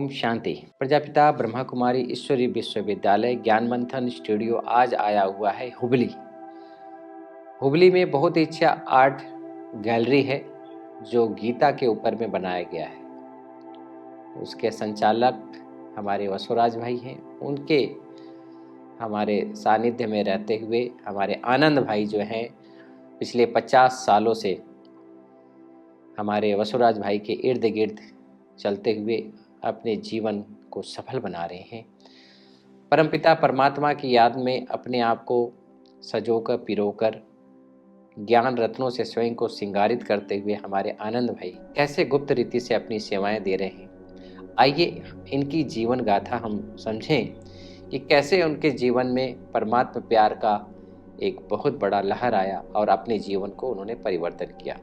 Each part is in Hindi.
ओम शांति। प्रजापिता ब्रह्मा कुमारी ईश्वरी विश्वविद्यालय ज्ञान मंथन स्टूडियो आज आया हुआ है हुबली। हुबली में बहुत ही अच्छा आर्ट गैलरी है जो गीता के ऊपर में बनाया गया है। उसके संचालक हमारे वसुराज भाई हैं। उनके हमारे सानिध्य में रहते हुए हमारे आनंद भाई जो हैं पिछले 50 सालों से हमारे वसुराज भाई के इर्द गिर्द चलते हुए अपने जीवन को सफल बना रहे हैं। परमपिता परमात्मा की याद में अपने आप को सजोकर पिरोकर ज्ञान रत्नों से स्वयं को सिंगारित करते हुए हमारे आनंद भाई कैसे गुप्त रीति से अपनी सेवाएं दे रहे हैं। आइए इनकी जीवन गाथा हम समझें कि कैसे उनके जीवन में परमात्मा प्यार का एक बहुत बड़ा लहर आया और अपने जीवन को उन्होंने परिवर्तन किया।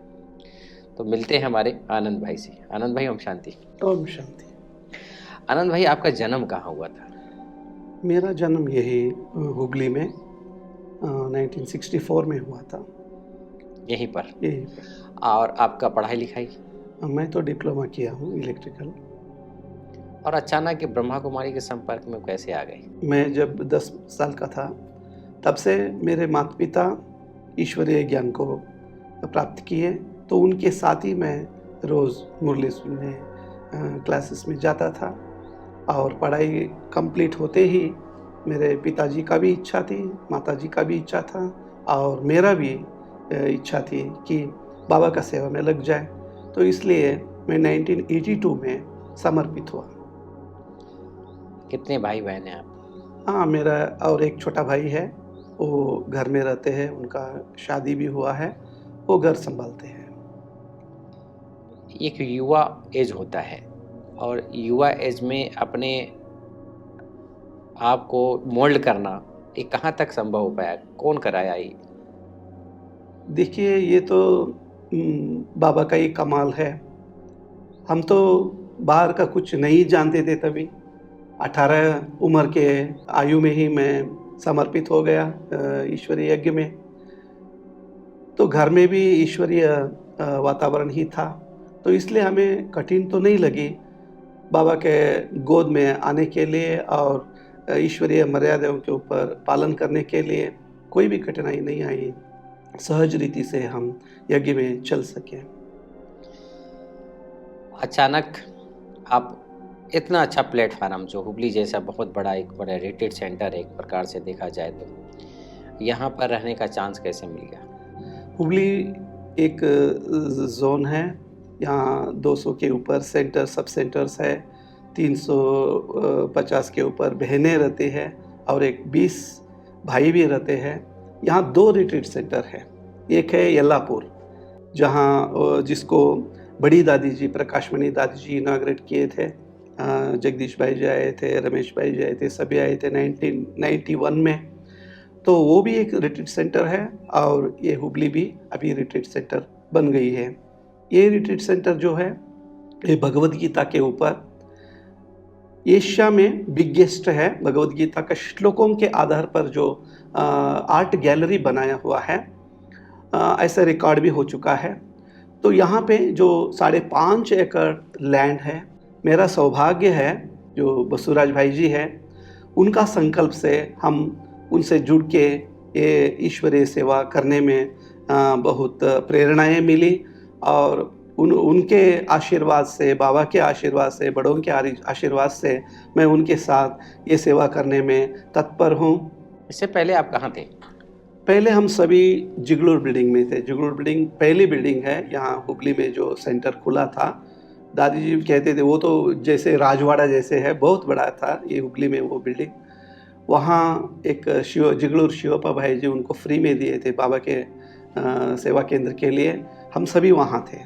तो मिलते हैं हमारे आनंद भाई से। आनंद भाई ओम शांति। ओम शांति। आनंद भाई आपका जन्म कहाँ हुआ था? मेरा जन्म यही हुबली में 1964 में हुआ था। यहीं पर? यहीं पर। और आपका पढ़ाई लिखाई? मैं तो डिप्लोमा किया हूँ इलेक्ट्रिकल। और अचानक ब्रह्मा कुमारी के संपर्क में कैसे आ गए? मैं जब 10 साल का था तब से मेरे माता पिता ईश्वरीय ज्ञान को प्राप्त किए, तो उनके साथ ही मैं रोज़ मुरली सुनने क्लासेस में जाता था। और पढ़ाई कंप्लीट होते ही मेरे पिताजी का भी इच्छा थी, माताजी का भी इच्छा था और मेरा भी इच्छा थी कि बाबा का सेवा में लग जाए। तो इसलिए मैं 1982 में समर्पित हुआ। कितने भाई बहन हैं आप? हाँ, मेरा और एक छोटा भाई है, वो घर में रहते हैं, उनका शादी भी हुआ है, वो घर संभालते हैं। एक युवा एज होता है और युवा एज में अपने आप को मोल्ड करना ये कहाँ तक संभव हो पाया? कौन कराया ये? देखिए, ये तो बाबा का ही कमाल है। हम तो बाहर का कुछ नहीं जानते थे तभी। 18 उम्र के आयु में ही मैं समर्पित हो गया ईश्वरीय यज्ञ में। तो घर में भी ईश्वरीय वातावरण ही था, तो इसलिए हमें कठिन तो नहीं लगी बाबा के गोद में आने के लिए और ईश्वरीय मर्यादाओं के ऊपर पालन करने के लिए कोई भी कठिनाई नहीं आई। सहज रीति से हम यज्ञ में चल सके। अचानक आप इतना अच्छा प्लेटफार्म जो हुबली जैसा बहुत बड़ा एक बड़ा रिट्रीट सेंटर है एक प्रकार से देखा जाए तो यहाँ पर रहने का चांस कैसे मिल गया? हुबली एक जोन है, यहाँ 200 के ऊपर सेंटर सब सेंटर्स है, 350 के ऊपर बहनें रहती हैं और एक 20 भाई भी रहते हैं। यहाँ 2 रिट्रीट सेंटर है। एक है यल्लापुर, जहाँ जिसको बड़ी दादी जी प्रकाशमणि दादी जी इनाग्रेट किए थे। जगदीश भाई जी आए थे, रमेश भाई जी आए थे, सभी आए थे 1991 में। तो वो भी एक रिट्रीट सेंटर है और ये हुबली भी अभी रिट्रीट सेंटर बन गई है। ये रिट्रीट सेंटर जो है ये भगवद गीता के ऊपर एशिया में बिगेस्ट है। भगवद गीता का श्लोकों के आधार पर जो आर्ट गैलरी बनाया हुआ है, ऐसा रिकॉर्ड भी हो चुका है। तो यहाँ पे जो 5.5 एकड़ लैंड है, मेरा सौभाग्य है जो बसुराज भाई जी है उनका संकल्प से हम उनसे जुड़ के ये ईश्वरीय सेवा करने में बहुत प्रेरणाएं मिली और उनके आशीर्वाद से, बाबा के आशीर्वाद से, बड़ों के आशीर्वाद से मैं उनके साथ ये सेवा करने में तत्पर हूँ। इससे पहले आप कहाँ थे? पहले हम सभी जिगलूर बिल्डिंग में थे। जिगलूर बिल्डिंग पहली बिल्डिंग है यहाँ हुबली में जो सेंटर खुला था। दादी जी कहते थे वो तो जैसे राजवाड़ा जैसे है, बहुत बड़ा था ये हुबली में वो बिल्डिंग। वहाँ एक जिगलूर शिवप्पा भाई जी उनको फ्री में दिए थे बाबा के सेवा केंद्र के लिए। हम सभी वहाँ थे।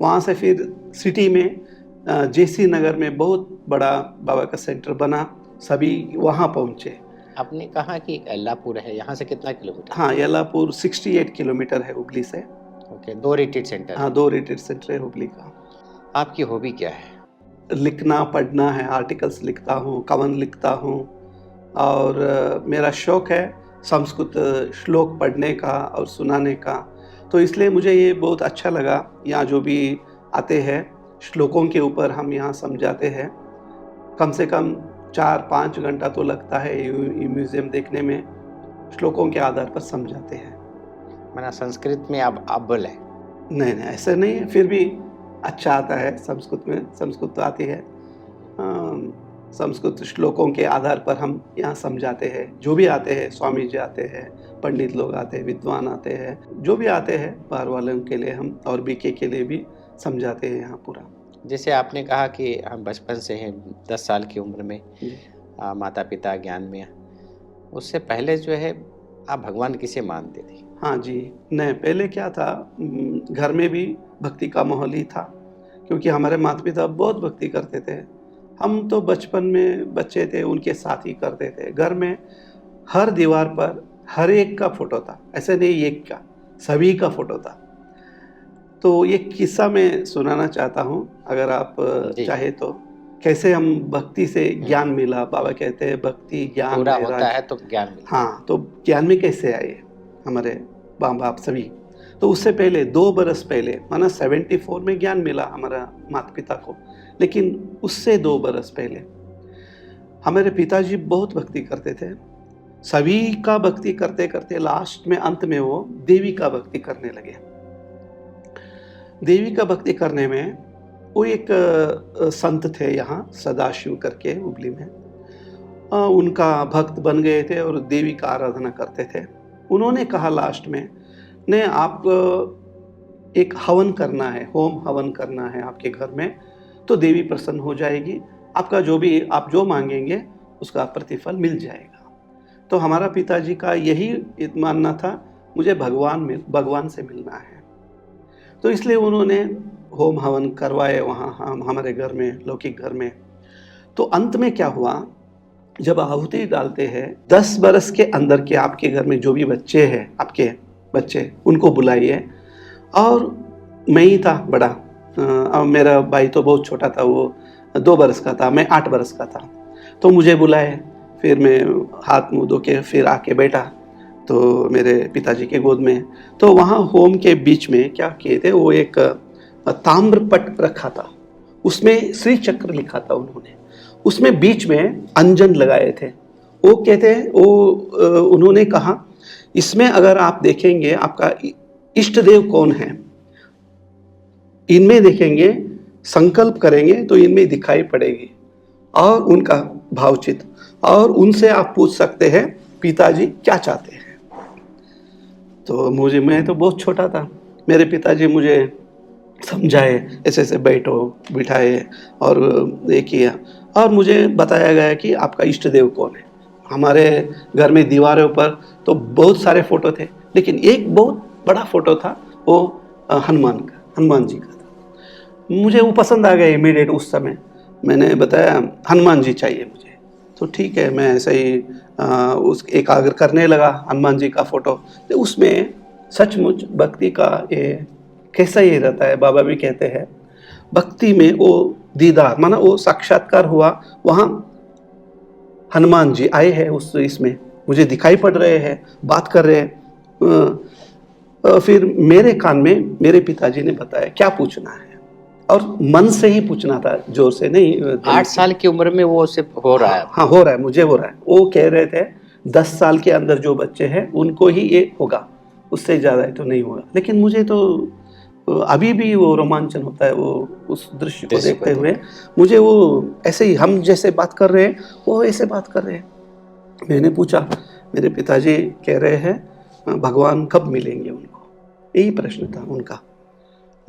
वहाँ से फिर सिटी में जेसी नगर में बहुत बड़ा बाबा का सेंटर बना, सभी वहाँ पहुँचे। आपने कहा कि यल्लापुर है, यहाँ से कितना किलोमीटर? हाँ, यल्लापुर 68 किलोमीटर है हुबली से। Okay, 2 retreat centre? हाँ, 2 रिट्रीट सेंटर है हुबली का। आपकी हॉबी क्या है? लिखना पढ़ना है, आर्टिकल्स लिखता हूँ, कवन लिखता हूँ और मेरा शौक़ है संस्कृत श्लोक पढ़ने का और सुनाने का। तो इसलिए मुझे ये बहुत अच्छा लगा। यहाँ जो भी आते हैं श्लोकों के ऊपर हम यहाँ समझाते हैं कम से कम 4-5 घंटा तो लगता है ये म्यूज़ियम देखने में, श्लोकों के आधार पर समझाते हैं। माना संस्कृत में अब अव्वल है। नहीं, नहीं ऐसा नहीं है, फिर भी अच्छा आता है संस्कृत में, संस्कृत तो आती है। संस्कृत श्लोकों के आधार पर हम यहाँ समझाते हैं, जो भी आते हैं, स्वामी जी आते हैं, पंडित लोग आते हैं, विद्वान आते हैं, जो भी आते हैं बाहर वालों के लिए हम और बीके के लिए भी समझाते हैं यहाँ पूरा। जैसे आपने कहा कि हम बचपन से हैं, 10 साल की उम्र में जी। माता पिता ज्ञान में, उससे पहले जो है आप भगवान किसे मानते थे? हाँ जी, नहीं पहले क्या था, घर में भी भक्ति का माहौल ही था, क्योंकि हमारे माता पिता बहुत भक्ति करते थे। हम तो बचपन में बच्चे थे, उनके साथ ही करते थे। घर में हर दीवार पर हर एक का फोटो था, ऐसे नहीं एक का, सभी का फोटो था। तो ये किस्सा मैं सुनाना चाहता हूँ, अगर आप जी। चाहे तो। कैसे हम भक्ति से ज्ञान मिला, बाबा कहते हैं भक्ति ज्ञान पूरा वैराग्य। होता है तो ज्ञान मिलता है। हाँ, तो ज्ञान में कैसे आए हमारे माँ बाप सभी। तो उससे पहले 2 बरस पहले, माना 74 में ज्ञान मिला हमारा माता पिता को, लेकिन उससे 2 बरस पहले हमारे पिताजी बहुत भक्ति करते थे। सभी का भक्ति करते करते लास्ट में, अंत में वो देवी का भक्ति करने लगे। देवी का भक्ति करने में वो एक संत थे यहाँ सदाशिव करके हुबली में, उनका भक्त बन गए थे और देवी का आराधना करते थे। उन्होंने कहा लास्ट में, नहीं आप एक हवन करना है, होम हवन करना है आपके घर में, तो देवी प्रसन्न हो जाएगी, आपका जो भी आप जो मांगेंगे उसका प्रतिफल मिल जाएगा। तो हमारा पिताजी का यही मानना था, मुझे भगवान से मिलना है। तो इसलिए उन्होंने होम हवन करवाए वहाँ हमारे घर में, लौकिक घर में। तो अंत में क्या हुआ, जब आहुति डालते हैं, 10 बरस के अंदर के आपके घर में जो भी बच्चे हैं, आपके बच्चे, उनको बुलाइए। और मैं ही था बड़ा, अब मेरा भाई तो बहुत छोटा था, वो 2 बरस का था, मैं 8 बरस का था। तो मुझे बुलाए, फिर मैं हाथ मुँह धो के फिर आके बैठा तो मेरे पिताजी के गोद में। तो वहाँ होम के बीच में क्या किए थे, वो एक ताम्र पट रखा था, उसमें श्री चक्र लिखा था उन्होंने, उसमें बीच में अंजन लगाए थे। वो कहते हैं, वो उन्होंने कहा, इसमें अगर आप देखेंगे आपका इष्ट देव कौन है, इनमें देखेंगे, संकल्प करेंगे तो इनमें दिखाई पड़ेगी, और उनका भावचित, और उनसे आप पूछ सकते हैं पिताजी क्या चाहते हैं। तो मैं तो बहुत छोटा था, मेरे पिताजी मुझे समझाए, ऐसे ऐसे बैठो, बिठाए और ये किया, और मुझे बताया गया कि आपका इष्ट देव कौन है। हमारे घर में दीवारों पर तो बहुत सारे फोटो थे, लेकिन एक बहुत बड़ा फोटो था, वो हनुमान जी का था। मुझे वो पसंद आ गया इमीडिएट। उस समय मैंने बताया हनुमान जी चाहिए मुझे। तो ठीक है, मैं ऐसे ही उस एकाग्र करने लगा हनुमान जी का फोटो। तो उसमें सचमुच भक्ति का ये कैसा ही रहता है, बाबा भी कहते हैं, भक्ति में वो दीदार, माना वो साक्षात्कार हुआ। वहाँ हनुमान जी आए हैं, उस इसमें मुझे दिखाई पड़ रहे हैं, बात कर रहे हैं। फिर मेरे कान में मेरे पिताजी ने बताया क्या पूछना है, और मन से ही पूछना था, जोर से नहीं। 8 साल की उम्र में वो सिर्फ हो रहा है? हाँ, हो रहा है, मुझे हो रहा है। वो कह रहे थे 10 साल के अंदर जो बच्चे हैं उनको ही ये होगा, उससे ज़्यादा तो नहीं होगा। लेकिन मुझे तो अभी भी वो रोमांचन होता है, वो उस दृश्य को देखते हुए। मुझे वो ऐसे ही, हम जैसे बात कर रहे हैं वो ऐसे बात कर रहे हैं। मैंने पूछा, मेरे पिताजी कह रहे हैं भगवान कब मिलेंगे उनको, यही प्रश्न था उनका,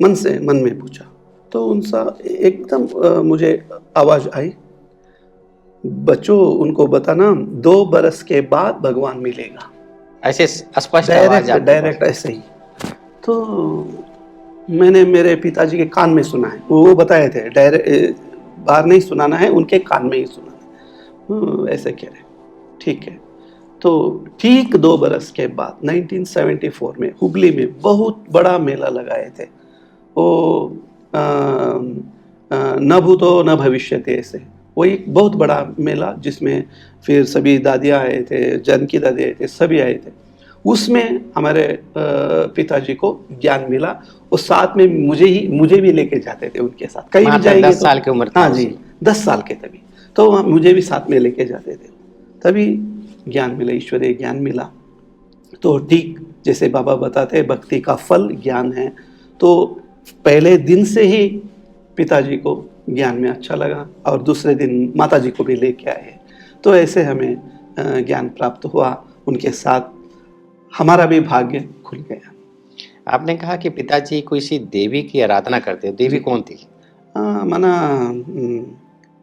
मन में पूछा। तो उनसा एकदम मुझे आवाज़ आई, बच्चों उनको बताना 2 बरस के बाद भगवान मिलेगा। ऐसे स्पष्ट आवाज, डायरेक्ट ऐसे ही। तो मैंने मेरे पिताजी के कान में सुना है, वो बताए थे, डायरेक्ट बाहर नहीं सुनाना है, उनके कान में ही सुना है। ऐसे कह रहे, ठीक है। तो ठीक 2 बरस के बाद 1974 में हुबली में बहुत बड़ा मेला लगाए थे। वो न भूतो न भविष्यति, ऐसे वो एक बहुत बड़ा मेला, जिसमें फिर सभी दादियाँ आए थे, जानकी दादी आए थे, सभी आए थे। उसमें हमारे पिताजी को ज्ञान मिला। वो साथ में मुझे भी लेके जाते थे उनके साथ, कहीं भी मात्र जाएंगे 10 साल की उम्र थी हाँ उस जी, समय। 10 साल के तभी तो मुझे भी साथ में लेके जाते थे, तभी ज्ञान मिला, ईश्वरीय ज्ञान मिला। तो ठीक जैसे बाबा बताते हैं भक्ति का फल ज्ञान है, तो पहले दिन से ही पिताजी को ज्ञान में अच्छा लगा और दूसरे दिन माताजी को भी लेके आए। तो ऐसे हमें ज्ञान प्राप्त हुआ, उनके साथ हमारा भी भाग्य खुल गया। आपने कहा कि पिताजी किसी देवी की आराधना करते हो, देवी जी। कौन थी? माना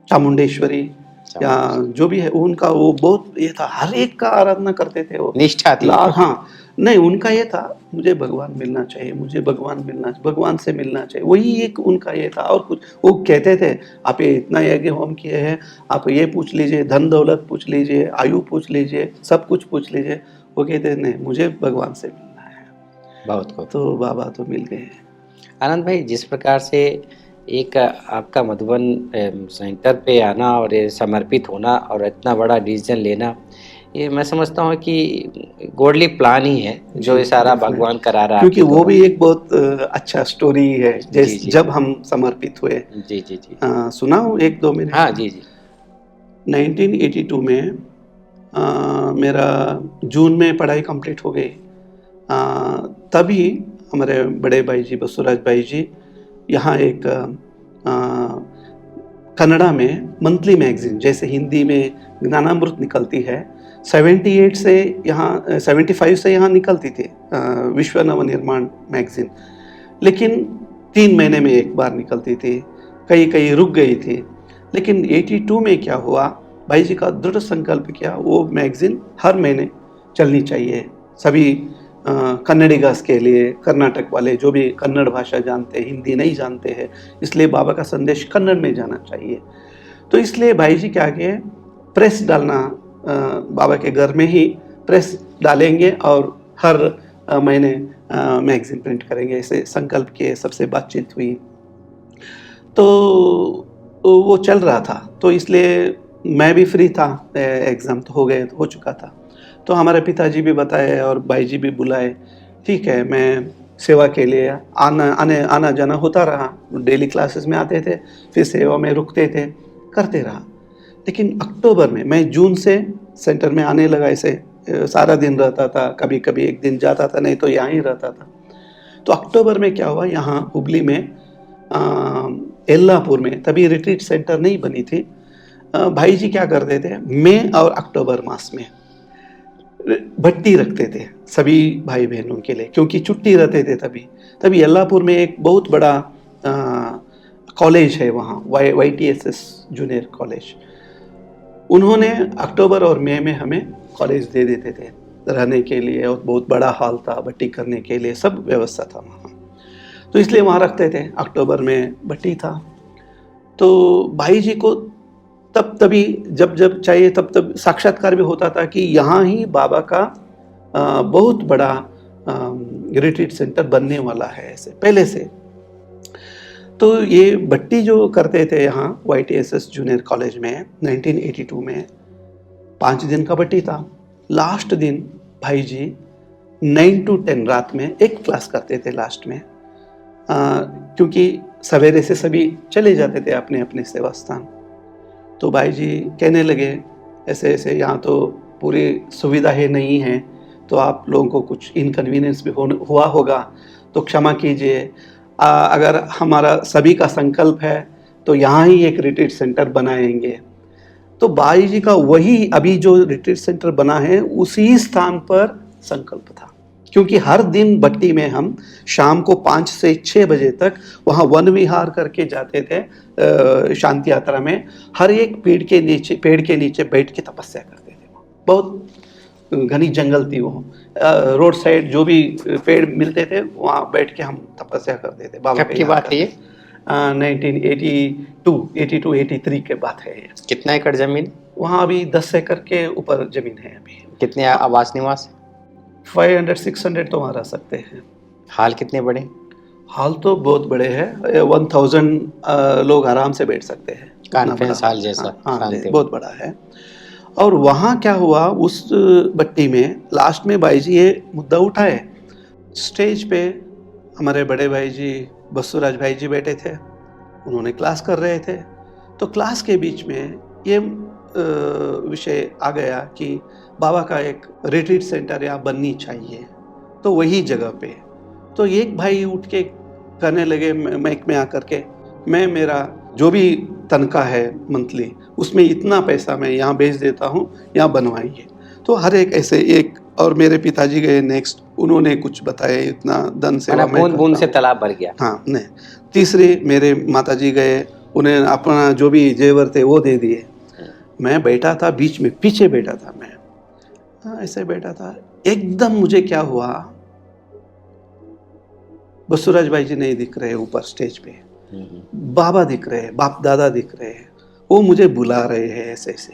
चामुंडेश्वरी या चामुंडेश्वरी। जो भी है उनका वो बहुत ये था, हर एक का आराधना करते थे वो। निष्ठा थी उनके प्रति। हाँ, नहीं उनका ये था मुझे भगवान मिलना चाहिए, मुझे भगवान से मिलना चाहिए, वही एक उनका ये था। और कुछ वो कहते थे आप ये इतना यज्ञ होम किए हैं, आप ये पूछ लीजिए, धन दौलत पूछ लीजिए, आयु पूछ लीजिए, सब कुछ पूछ लीजिए। वो कहते नहीं मुझे भगवान से मिलना है। बहुत खूब। तो बाबा तो मिल गए। आनंद भाई, जिस प्रकार से एक आपका मधुबन सेंटर पे आना और ये समर्पित होना और इतना बड़ा डिसीजन लेना, ये मैं समझता हूँ कि गॉडली प्लान ही है, जो जी, ये सारा डेफिनेट। भगवान करा रहा है क्योंकि आपके वो द्वारा। भी एक बहुत अच्छा स्टोरी है, जी जी जब हम समर्पित हुए। जी जी जी। सुनाऊँ 1-2 मिनट? हाँ जी जी। 1982 में मेरा जून में पढ़ाई कंप्लीट हो गई। तभी हमारे बड़े भाई जी बसवराज भाई जी यहाँ एक कन्नड़ा में मंथली मैगजीन, जैसे हिंदी में ज्ञानामृत निकलती है, 78 से यहाँ 75 से यहाँ निकलती थी विश्व नवनिर्माण मैगजीन, लेकिन 3 महीने में एक बार निकलती थी, कहीं कहीं रुक गई थी। लेकिन 82 में क्या हुआ, भाई जी का दृढ़ संकल्प किया वो मैगजीन हर महीने चलनी चाहिए, सभी कन्नडिगास के लिए, कर्नाटक वाले जो भी कन्नड़ भाषा जानते हैं, हिंदी नहीं जानते हैं, इसलिए बाबा का संदेश कन्नड़ में जाना चाहिए। तो इसलिए भाई जी क्या किए, प्रेस डालना, बाबा के घर में ही प्रेस डालेंगे और हर महीने मैगजीन प्रिंट करेंगे, ऐसे संकल्प किए, सबसे बातचीत हुई। तो वो चल रहा था, तो इसलिए मैं भी फ्री था, एग्ज़ाम तो हो चुका था। तो हमारे पिताजी भी बताए और भाई जी भी बुलाए, ठीक है, मैं सेवा के लिए आना जाना होता रहा, डेली क्लासेस में आते थे, फिर सेवा में रुकते थे, करते रहा। लेकिन अक्टूबर में, मैं जून से सेंटर में आने लगा, ऐसे सारा दिन रहता था, कभी कभी एक दिन जाता था, नहीं तो यहाँ ही रहता था। तो अक्टूबर में क्या हुआ, यहाँ हुबली में यल्लापुर में, तभी रिट्रीट सेंटर नहीं बनी थी, भाई जी क्या करते थे, मई और अक्टूबर मास में भट्टी रखते थे सभी भाई बहनों के लिए, क्योंकि छुट्टी रहते थे। तभी यल्लापुर में एक बहुत बड़ा कॉलेज है वहाँ, YTSS जूनियर कॉलेज, उन्होंने अक्टूबर और मई में हमें कॉलेज दे देते थे रहने के लिए, और बहुत बड़ा हॉल था, भट्टी करने के लिए सब व्यवस्था था वहाँ, तो इसलिए वहाँ रखते थे। अक्टूबर में भट्टी था, तो भाई जी को तभी जब चाहिए तब साक्षात्कार भी होता था कि यहाँ ही बाबा का बहुत बड़ा रिट्रीट सेंटर बनने वाला है, ऐसे पहले से। तो ये भट्टी जो करते थे यहाँ YTSS जूनियर कॉलेज में 1982 में 5 दिन का भट्टी था। लास्ट दिन भाई जी 9 to 10 रात में एक क्लास करते थे लास्ट में, क्योंकि सवेरे से सभी चले जाते थे अपने अपने सेवा स्थान। तो भाई जी कहने लगे ऐसे ऐसे यहाँ तो पूरी सुविधाएं नहीं है, तो आप लोगों को कुछ इनकन्वीनियंस भी हुआ होगा तो क्षमा कीजिए, अगर हमारा सभी का संकल्प है तो यहाँ ही एक रिट्रीट सेंटर बनाएंगे। तो भाई जी का वही अभी जो रिट्रीट सेंटर बना है उसी स्थान पर संकल्प था, क्योंकि हर दिन भट्टी में हम शाम को 5 से 6 बजे तक वहाँ वन विहार करके जाते थे शांति यात्रा में, हर एक पेड़ के नीचे बैठ के तपस्या करते थे। बहुत घनी जंगल थी वो, रोड साइड जो भी पेड़ मिलते थे वहाँ बैठ के हम तपस्या करते थे। बाबा कब की बात है ये? 1982-83 के बात है ये। कितना एकड़ जमीन? वहाँ अभी 10 एकड़ के ऊपर जमीन है अभी। कितने आवास निवास? 500-600 तो वहाँ रह सकते हैं। हाल कितने बड़े? हाल तो बहुत बड़े हैं, 1000 लोग आराम से बैठ सकते हैं। कॉन्फ्रेंस हॉल जैसा? हाँ, शांति बहुत बड़ा है। और वहाँ क्या हुआ, उस भट्टी में लास्ट में भाई जी ये मुद्दा उठाए। स्टेज पे हमारे बड़े भाई जी बसुराज भाई जी बैठे थे, उन्होंने क्लास कर रहे थे। तो क्लास के बीच में ये विषय आ गया कि बाबा का एक रिट्रीट सेंटर यहाँ बननी चाहिए, तो वही जगह पे। तो एक भाई उठ के कहने लगे माइक में आकर के, मैं मेरा जो भी तनख्वाह है मंथली, उसमें इतना पैसा मैं यहाँ भेज देता हूँ, यहाँ बनवाइए। तो हर एक ऐसे एक, और मेरे पिताजी गए नेक्स्ट, उन्होंने कुछ बताया, इतना धन सेवा मैं बूंद बूंद करता से तालाब भर गया। हाँ नहीं। तीसरे मेरे माताजी गए, उन्हें अपना जो भी जेवर थे वो दे दिए। मैं बैठा था बीच में, पीछे बैठा था मैं, ऐसे बैठा था। एकदम मुझे क्या हुआ, बसुराज भाई जी नहीं दिख रहे ऊपर स्टेज पे, बाबा दिख रहे हैं, बाप दादा दिख रहे हैं, वो मुझे बुला रहे हैं ऐसे ऐसे।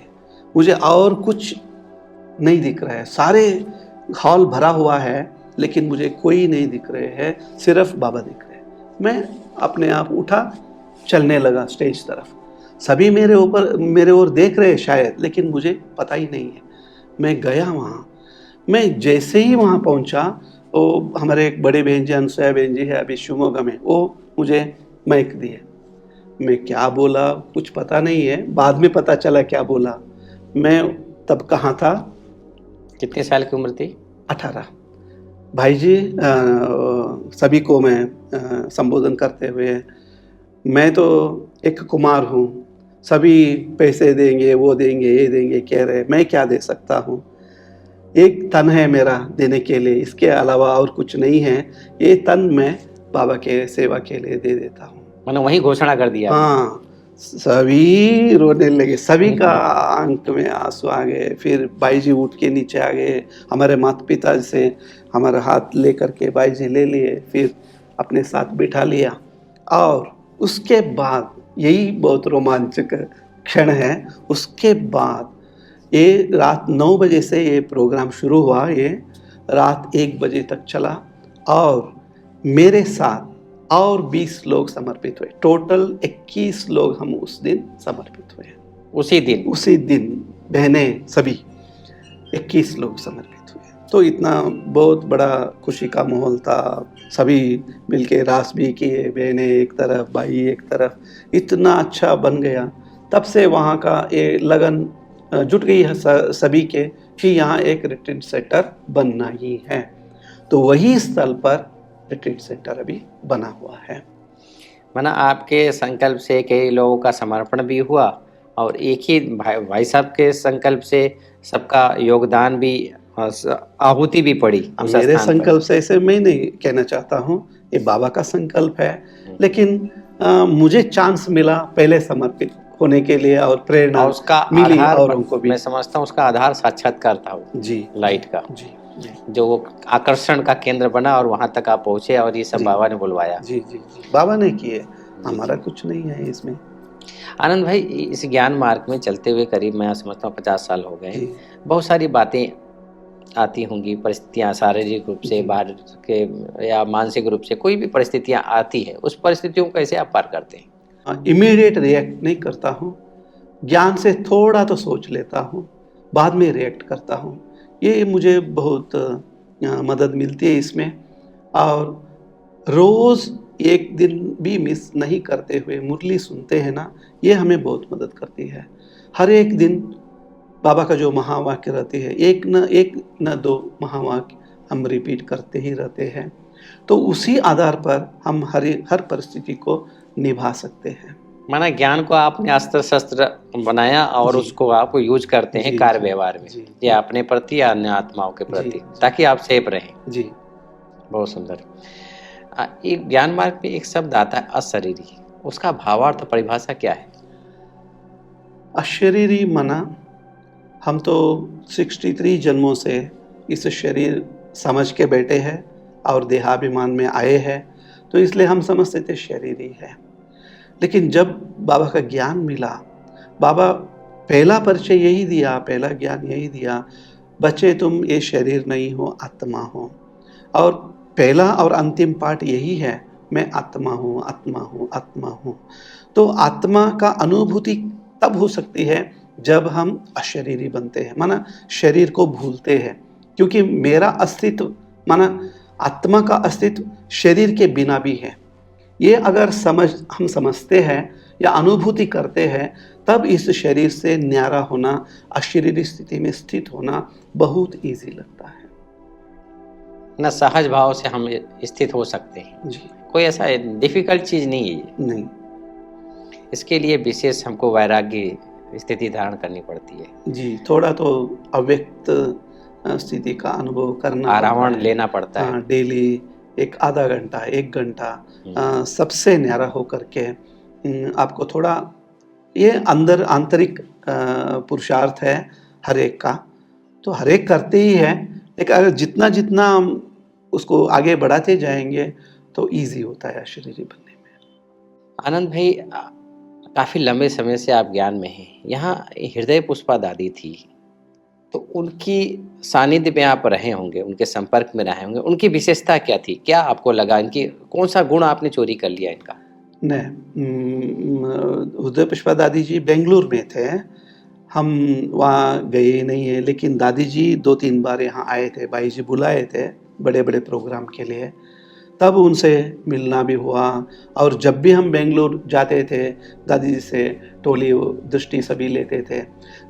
मुझे और कुछ नहीं दिख रहा है, सारे हॉल भरा हुआ है लेकिन मुझे कोई नहीं दिख रहे हैं, सिर्फ बाबा दिख रहे हैं। मैं अपने आप उठा, चलने लगा स्टेज तरफ। सभी मेरे ओर देख रहे हैं शायद, लेकिन मुझे पता ही नहीं है। मैं गया वहाँ। मैं जैसे ही वहाँ पहुँचा, वो हमारे एक बड़े बहन जी अनुसया बहन जी है अभी शिवमोगा में, वो मुझे माइक दिए। मैं क्या बोला कुछ पता नहीं है, बाद में पता चला क्या बोला। मैं तब कहाँ था, कितने साल की उम्र थी? 18। भाई जी सभी को मैं संबोधन करते हुए, मैं तो एक कुमार हूँ, सभी पैसे देंगे, वो देंगे, ये देंगे कह रहे, मैं क्या दे सकता हूँ। एक तन है मेरा देने के लिए, इसके अलावा और कुछ नहीं है। ये तन मैं बाबा के सेवा के लिए दे देता हूँ। मैंने वही घोषणा कर दिया। हाँ, सभी रोने लगे, सभी का आंख में आंसू आ गए। फिर भाई जी उठ के नीचे आ गए, हमारे माता पिता से हमारा हाथ लेकर के भाई जी ले लिए, फिर अपने साथ बिठा लिया। और उसके बाद यही बहुत रोमांचक क्षण है। उसके बाद ये रात 9 बजे से ये प्रोग्राम शुरू हुआ, ये रात 1 बजे तक चला, और मेरे साथ और 20 लोग समर्पित हुए। टोटल 21 लोग हम उस दिन समर्पित हुए। उसी दिन बहनें सभी 21 लोग समर्पित हुए। तो इतना बहुत बड़ा खुशी का माहौल था। सभी मिलके रास भी किए, बहनें एक तरफ, भाई एक तरफ, इतना अच्छा बन गया। तब से वहाँ का ये लगन जुट गई है सभी के कि यहाँ एक रिट्रीट सेंटर बनना ही है। तो वही स्थल पर रिट्रीट सेंटर अभी बना हुआ है। माना आपके संकल्प से कई लोगों का समर्पण भी हुआ, और एक ही भाई साहब के संकल्प से सबका योगदान भी, आहुति भी पड़ी। मेरे संकल्प से ऐसे मैं नहीं कहना चाहता हूँ, ये बाबा का संकल्प है। लेकिन मुझे चांस मिला पहले समर्पित होने के लिए, और प्रेरणा उसका मिली आधार, औरों को भी। मैं समझता हूँ उसका आधार साक्षात्कार था वो जी, लाइट का, जी, जी, जो वो आकर्षण का केंद्र बना, और वहां तक आप पहुंचे, और ये सब जी, बाबा ने बुलवाया। जी, जी, जी, बाबा ने किए, हमारा कुछ नहीं है इसमें। आनंद भाई, इस ज्ञान मार्ग में चलते हुए करीब मैं समझता हूँ 50 साल हो गए हैं। बहुत सारी बातें आती होंगी, परिस्थितियाँ, शारीरिक रूप से, बाहर के या मानसिक रूप से, कोई भी परिस्थितियाँ आती है, उस परिस्थितियों को कैसे आप पार करते हैं? इमीडिएट रिएक्ट नहीं करता हूँ, ज्ञान से थोड़ा तो सोच लेता हूँ, बाद में रिएक्ट करता हूँ। ये मुझे बहुत मदद मिलती है इसमें। और रोज़ एक दिन भी मिस नहीं करते हुए मुरली सुनते हैं ना, ये हमें बहुत मदद करती है। हर एक दिन बाबा का जो महावाक्य रहती है, एक न दो महावाक्य हम रिपीट करते ही रहते हैं। तो उसी आधार पर हम हर परिस्थिति को निभा सकते हैं। माना ज्ञान को आपने अस्त्र शस्त्र बनाया, और उसको आप यूज करते हैं कार्य व्यवहार में, या अपने प्रति या अन्य आत्माओं के प्रति, ताकि आप सेफ रहें। जी, बहुत सुंदर। एक ज्ञान मार्ग में एक शब्द आता है अशरीरी, उसका भावार्थ, परिभाषा क्या है? अशरीरी मना, हम तो 63 जन्मों से इस शरीर समझ के बैठे हैं और देहाभिमान में आए हैं, तो इसलिए हम समझते थे शरीरी है। लेकिन जब बाबा का ज्ञान मिला, बाबा पहला परिचय यही दिया, पहला ज्ञान यही दिया, बच्चे तुम ये शरीर नहीं हो, आत्मा हो। और पहला और अंतिम पाठ यही है, मैं आत्मा हूँ, आत्मा हूँ, आत्मा हूँ। तो आत्मा का अनुभूति तब हो सकती है जब हम अशरीरी बनते हैं, माना शरीर को भूलते हैं, क्योंकि मेरा अस्तित्व माना आत्मा का अस्तित्व शरीर के बिना भी है। ये अगर हम समझते हैं या अनुभूति करते हैं, तब इस शरीर से न्यारा होना, अशरीरी स्थिति में स्थित होना बहुत ईजी लगता है। ना सहज भाव से हम स्थित हो सकते हैं। जी कोई ऐसा डिफिकल्ट चीज नहीं है ये। नहीं। इसके लिए विशेष हमको वैराग्य स्थिति धारण करनी पड़ती है, जी, थोड़ा तो अव्यक्त स्थिति का अनुभव करना आरावण पड़ता है। लेना पड़ता है। हाँ, डेली एक आधा घंटा, 1 घंटा सबसे न्यारा होकर के आपको थोड़ा ये अंदर आंतरिक पुरुषार्थ है हर एक का, तो हर एक करते ही है, लेकिन अगर जितना हम उसको आगे बढ़ाते जाएंगे तो ईजी होता है अशरीरी बनने में। आनंद भाई, काफी लंबे समय से आप ज्ञान में हैं। यहाँ हृदय पुष्पा दादी थी, तो उनकी सानिध्य में आप रहे होंगे, उनके संपर्क में रहे होंगे। उनकी विशेषता क्या थी? क्या आपको लगा, इनकी कौन सा गुण आपने चोरी कर लिया इनका? हृदय पुष्पा दादी जी बेंगलुरु में थे, हम वहाँ गए नहीं है, लेकिन दादी जी 2-3 बार यहाँ आए थे, भाई जी बुलाए थे बड़े बड़े प्रोग्राम के लिए, तब उनसे मिलना भी हुआ। और जब भी हम बेंगलुरु जाते थे, दादी जी से टोली दृष्टि सभी लेते थे।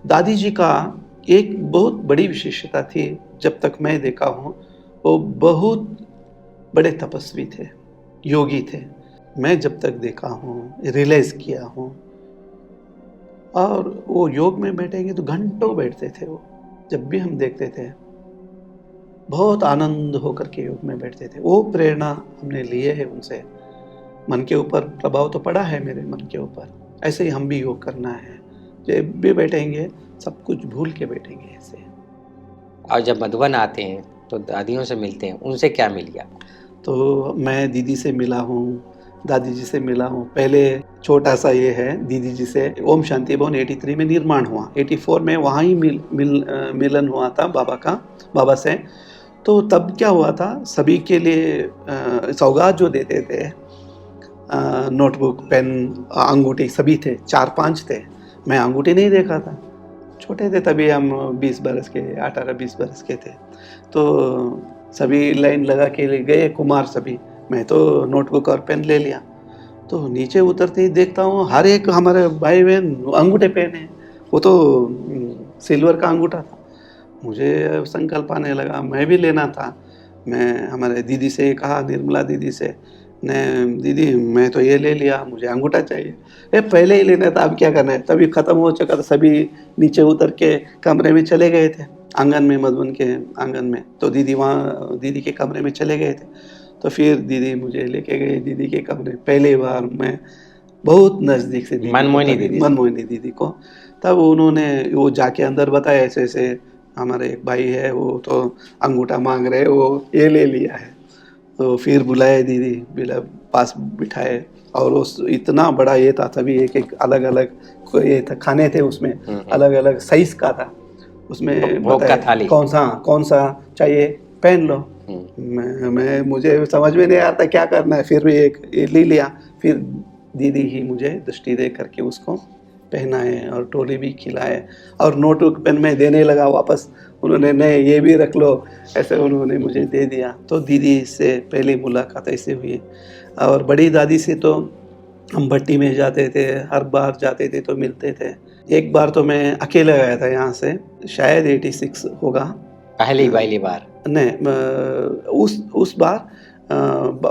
दादी जी का एक बहुत बड़ी विशेषता थी, जब तक मैं देखा हूँ, वो बहुत बड़े तपस्वी थे, योगी थे। मैं जब तक देखा हूँ, रियलाइज़ किया हूँ, और वो योग में बैठेंगे तो घंटों बैठते थे वो। जब भी हम देखते थे, बहुत आनंद होकर के योग में बैठते थे। वो प्रेरणा हमने लिए है उनसे। मन के ऊपर प्रभाव तो पड़ा है मेरे मन के ऊपर। ऐसे ही हम भी योग करना है। जब भी बैठेंगे, सब कुछ भूल के बैठेंगे ऐसे। और जब मधुबन आते हैं तो दादियों से मिलते हैं, उनसे क्या मिली आपको? तो मैं दीदी से मिला हूँ, दादी जी से मिला हूँ। पहले छोटा सा ये है, दीदी जी से ओम शांति भवन 83 में निर्माण हुआ। 84 में वहाँ ही मिलन हुआ था बाबा से। तो तब क्या हुआ था, सभी के लिए सौगात जो देते थे, नोटबुक, पेन, अंगूठी सभी थे, 4-5 थे। मैं अंगूठी नहीं देखा था, छोटे थे तभी, हम 20 बरस के, 18-20 बरस के थे। तो सभी लाइन लगा के गए, कुमार सभी। मैं तो नोटबुक और पेन ले लिया। तो नीचे उतरते ही देखता हूँ, हर एक हमारे भाई बहन अंगूठे पहने। वो तो सिल्वर का अंगूठा था। मुझे संकल्प आने लगा, मैं भी लेना था। मैं हमारे दीदी से कहा, निर्मला दीदी से, ने दीदी मैं तो ये ले लिया, मुझे अंगूठा चाहिए। पहले ही लेना था, अब क्या करना है। तभी ख़त्म हो चुका था, सभी नीचे उतर के कमरे में चले गए थे, आंगन में, मधुबन के आंगन में। तो दीदी वहाँ दीदी के कमरे में चले गए थे। तो फिर दीदी मुझे लेके गए दीदी के कमरे। पहली बार मैं बहुत नज़दीक से मनमोहिनी दीदी को, तब उन्होंने वो जाके अंदर बताया, ऐसे ऐसे हमारे एक भाई है, वो तो अंगूठा मांग रहे, वो ये ले लिया है। तो फिर बुलाए दीदी, पास बिठाए, और उस इतना बड़ा ये था, तभी एक अलग अलग ये था, खाने थे उसमें, अलग अलग साइज का था। उसमें बताया कौन सा चाहिए, पहन लो। मैं मुझे समझ में नहीं आता क्या करना है, फिर भी एक ले लिया। फिर दीदी ही मुझे दृष्टि दे करके उसको पहनाए और टोली भी खिलाए, और नोटबुक पेन में देने लगा वापस। उन्होंने नहीं, ये भी रख लो, ऐसे उन्होंने मुझे दे दिया। तो दीदी से पहली मुलाकात ऐसे हुई। और बड़ी दादी से तो हम भट्टी में जाते थे, हर बार जाते थे तो मिलते थे। एक बार तो मैं अकेले गया था यहाँ से, शायद 86 होगा, पहली बार नहीं, उस बार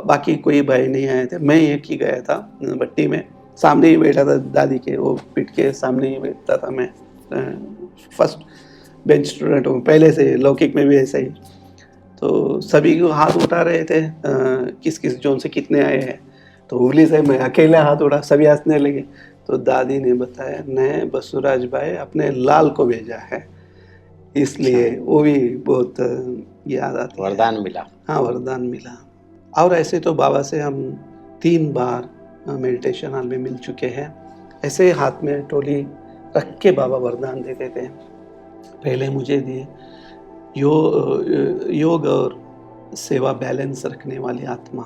बाकी कोई भाई नहीं आए थे, मैं एक ही गया था। भट्टी में सामने ही बैठा था दादी के, वो पीठ के सामने ही बैठता था मैं। फर्स्ट बेंच स्टूडेंट हूँ, पहले से लौकिक में भी ऐसा ही। तो सभी को हाथ उठा रहे थे, किस किस जोन से कितने आए हैं। तो हुगली से मैं अकेले हाथ उठा, सभी हंसने लगे। तो दादी ने बताया, ने बसुराज भाई अपने लाल को भेजा है, इसलिए वो भी बहुत याद आती है। वरदान मिला। हाँ, वरदान मिला। और ऐसे तो बाबा से हम 3 बार मेडिटेशन हॉल में मिल चुके हैं। ऐसे हाथ में टोली रख के बाबा वरदान देते थे। पहले मुझे दिए योग और सेवा बैलेंस रखने वाली आत्मा।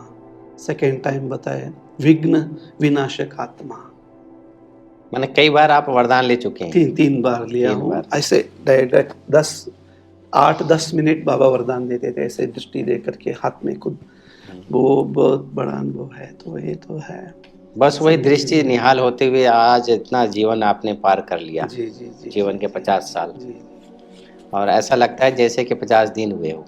सेकेंड टाइम बताए विघ्न विनाशक आत्मा। मैंने कई बार आप वरदान ले चुके हैं। 3 बार लिया 3 हूँ। बार। ऐसे डायरेक्ट 8-10 मिनट बाबा वरदान देते थे, ऐसे दृष्टि दे करके हाथ में खुद। वो बहुत बड़ा अनुभव है, तो ये तो है। बस वही जी, दृष्टि जी, निहाल होते हुए आज इतना जीवन आपने पार कर लिया, जी, जी, जी, जीवन के जी, 50 साल, जी। और ऐसा लगता है जैसे कि 50 दिन हुए हो।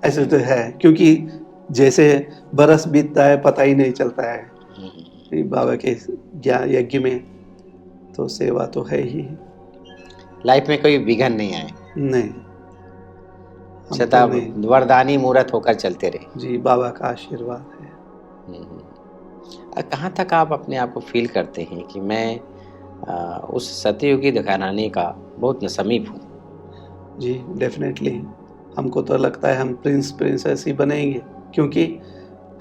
ऐसे तो है, क्योंकि जैसे बरस बीतता है पता ही नहीं चलता है। ये बाबा के ज्ञान यज्ञ में तो सेवा तो है ही। लाइफ में कोई विघन नहीं आए, नहीं, हमको सदा नहीं। वरदानी मूरत होकर चलते रहे। जी, बाबा का आशीर्वाद है। कहाँ तक आप अपने आप को फील करते हैं कि मैं उस सत्ययुगी घराने का बहुत समीप हूँ? जी, डेफ़िनेटली। हमको तो लगता है हम प्रिंस प्रिंसेस ही बनेंगे, क्योंकि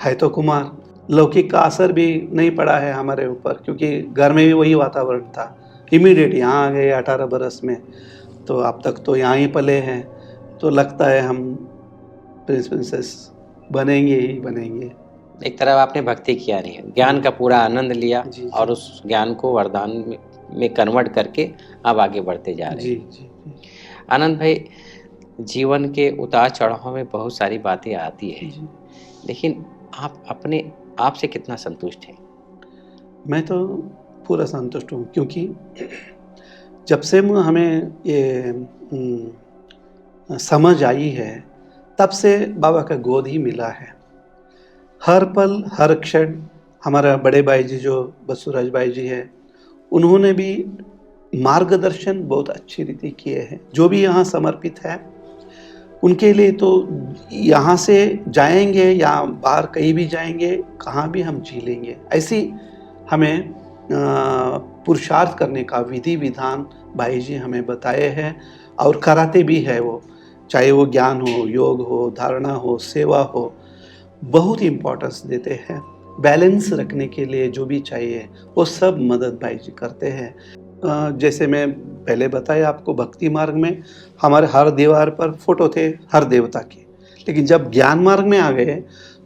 है तो कुमार। लौकिक का असर भी नहीं पड़ा है हमारे ऊपर, क्योंकि घर में भी वही वातावरण था। इमीडिएट यहाँ आ गए 18 बरस में, तो अब तक तो यहाँ ही पले हैं, तो लगता है हम प्रिंस प्रिंसेस बनेंगे ही बनेंगे। एक तरफ आपने भक्ति किया नहीं है, ज्ञान का पूरा आनंद लिया जी, जी। और उस ज्ञान को वरदान में कन्वर्ट करके आप आगे बढ़ते जा रहे जी, हैं। जी, जी। आनंद भाई, जीवन के उतार चढ़ाव में बहुत सारी बातें आती है, जी। लेकिन आप अपने आप से कितना संतुष्ट हैं? मैं तो पूरा संतुष्ट हूँ, क्योंकि जब से हमें ये समझ आई है, तब से बाबा का गोद ही मिला है। हर पल, हर क्षण हमारा बड़े भाई जी जो बसुराज भाई जी हैं, उन्होंने भी मार्गदर्शन बहुत अच्छी रीति किए हैं। जो भी यहाँ समर्पित है, उनके लिए तो यहाँ से जाएँगे या बाहर कहीं भी जाएँगे, कहाँ भी हम जी लेंगे। ऐसी हमें पुरुषार्थ करने का विधि-विधान भाई जी हमें बताए हैं और कराते भी हैं वो। चाहे वो ज्ञान हो, योग हो, धारणा हो, सेवा हो, बहुत इम्पोर्टेंस देते हैं। बैलेंस रखने के लिए जो भी चाहिए, वो सब मदद भाई जी करते हैं। जैसे मैं पहले बताया आपको, भक्ति मार्ग में हमारे हर दीवार पर फ़ोटो थे हर देवता के। लेकिन जब ज्ञान मार्ग में आ गए,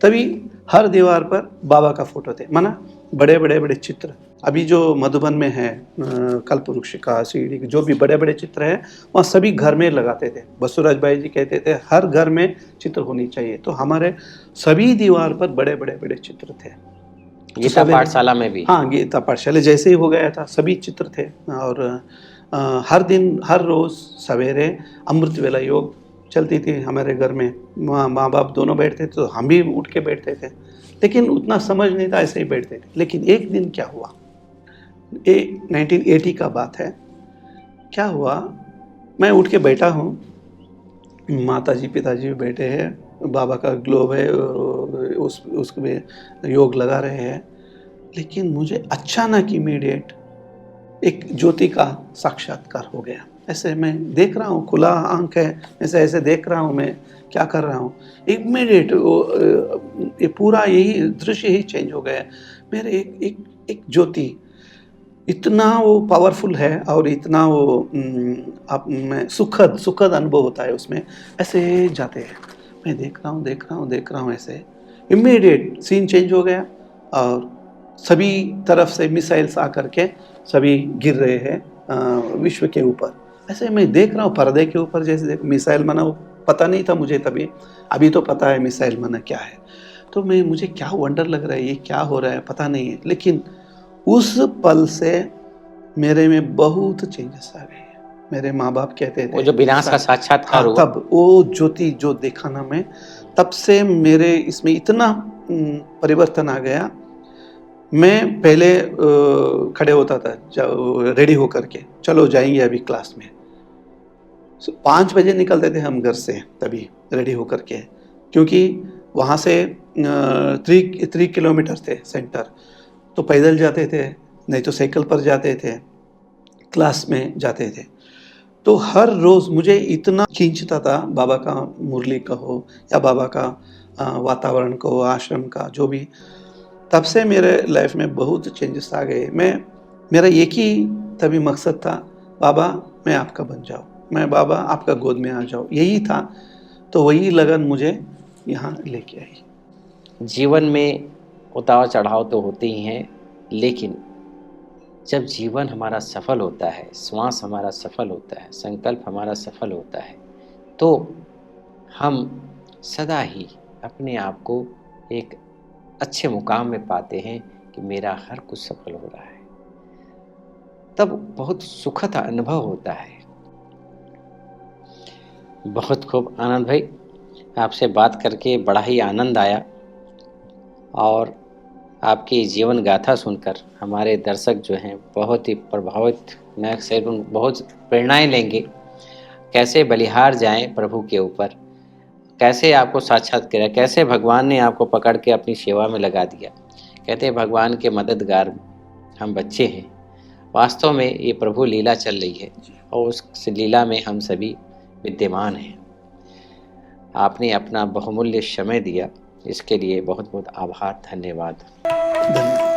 तभी हर दीवार पर बाबा का फ़ोटो थे। माना बड़े चित्र। अभी जो मधुबन में है कल्पवृक्ष का, सीढ़ी के, जो भी बड़े चित्र हैं, वहाँ सभी घर में लगाते थे। बसुराज भाई जी कहते थे हर घर में चित्र होनी चाहिए। तो हमारे सभी दीवार पर बड़े चित्र थे। गीता पाठशाला में भी? हाँ, गीता पाठशाला जैसे ही हो गया था, सभी चित्र थे। और हर दिन, हर रोज़ सवेरे अमृत वेला योग चलती थी हमारे घर में। माँ बाप दोनों बैठते थे, तो हम भी उठ के बैठते थे, लेकिन उतना समझ नहीं था, ऐसे ही बैठते थे। लेकिन एक दिन क्या हुआ, 1980 का बात है। क्या हुआ, मैं उठ के बैठा हूँ, माताजी पिताजी भी बैठे हैं, बाबा का ग्लोब है, उसमें योग लगा रहे हैं। लेकिन मुझे अचानक इमीडिएट एक ज्योति का साक्षात्कार हो गया। ऐसे मैं देख रहा हूँ, खुला आँख है, ऐसे देख रहा हूँ मैं क्या कर रहा हूँ। इमीडिएट ये पूरा यही दृश्य ही चेंज हो गया। मेरे एक ज्योति इतना वो पावरफुल है और इतना वो आप में सुखद अनुभव होता है उसमें। ऐसे जाते हैं, मैं देख रहा हूँ ऐसे। इमीडिएट सीन चेंज हो गया और सभी तरफ से मिसाइल्स आकर के सभी गिर रहे हैं विश्व के ऊपर। ऐसे मैं देख रहा हूँ पर्दे के ऊपर, जैसे मिसाइल माना, वो पता नहीं था मुझे तभी। अभी तो पता है मिसाइल माना क्या है। तो मुझे क्या वंडर लग रहा है, ये क्या हो रहा है पता नहीं है। लेकिन उस पल से मेरे में बहुत चेंजेस आ गए। मेरे माँ बाप कहते थे, वो जो विनाश का साक्षात्कार हुआ, तब वो ज्योति जो देखा ना मैं, तब से मेरे इसमें इतना परिवर्तन आ गया। मैं पहले खड़े होता था रेडी होकर के, चलो जाएंगे अभी क्लास में। 5 बजे निकलते थे हम घर से, तभी रेडी होकर के, क्योंकि वहाँ से 3 किलोमीटर थे सेंटर, तो पैदल जाते थे, नहीं तो साइकिल पर जाते थे, क्लास में जाते थे। तो हर रोज़ मुझे इतना खींचता था बाबा का मुरली कहो या बाबा का वातावरण कहो, आश्रम का जो भी। तब से मेरे लाइफ में बहुत चेंजेस आ गए। मेरा एक ही तभी मकसद था, बाबा मैं आपका बन जाऊँ, मैं बाबा आपका गोद में आ जाऊँ, यही था। तो वही लगन मुझे यहाँ लेके आई। जीवन में उतार चढ़ाव तो होते ही हैं, लेकिन जब जीवन हमारा सफल होता है, श्वास हमारा सफल होता है, संकल्प हमारा सफल होता है, तो हम सदा ही अपने आप को एक अच्छे मुकाम में पाते हैं कि मेरा हर कुछ सफल हो रहा है। तब बहुत सुखद अनुभव होता है। बहुत खूब आनंद भाई, आपसे बात करके बड़ा ही आनंद आया और आपकी जीवन गाथा सुनकर हमारे दर्शक जो हैं बहुत ही प्रभावित, न सिर्फ बहुत प्रेरणाएं लेंगे। कैसे बलिहार जाएं प्रभु के ऊपर, कैसे आपको साक्षात्कार, कैसे भगवान ने आपको पकड़ के अपनी सेवा में लगा दिया। कहते हैं भगवान के मददगार हम बच्चे हैं। वास्तव में ये प्रभु लीला चल रही है और उस लीला में हम सभी विद्यमान हैं। आपने अपना बहुमूल्य समय दिया, इसके लिए बहुत बहुत आभार, धन्यवाद। धन्यवाद।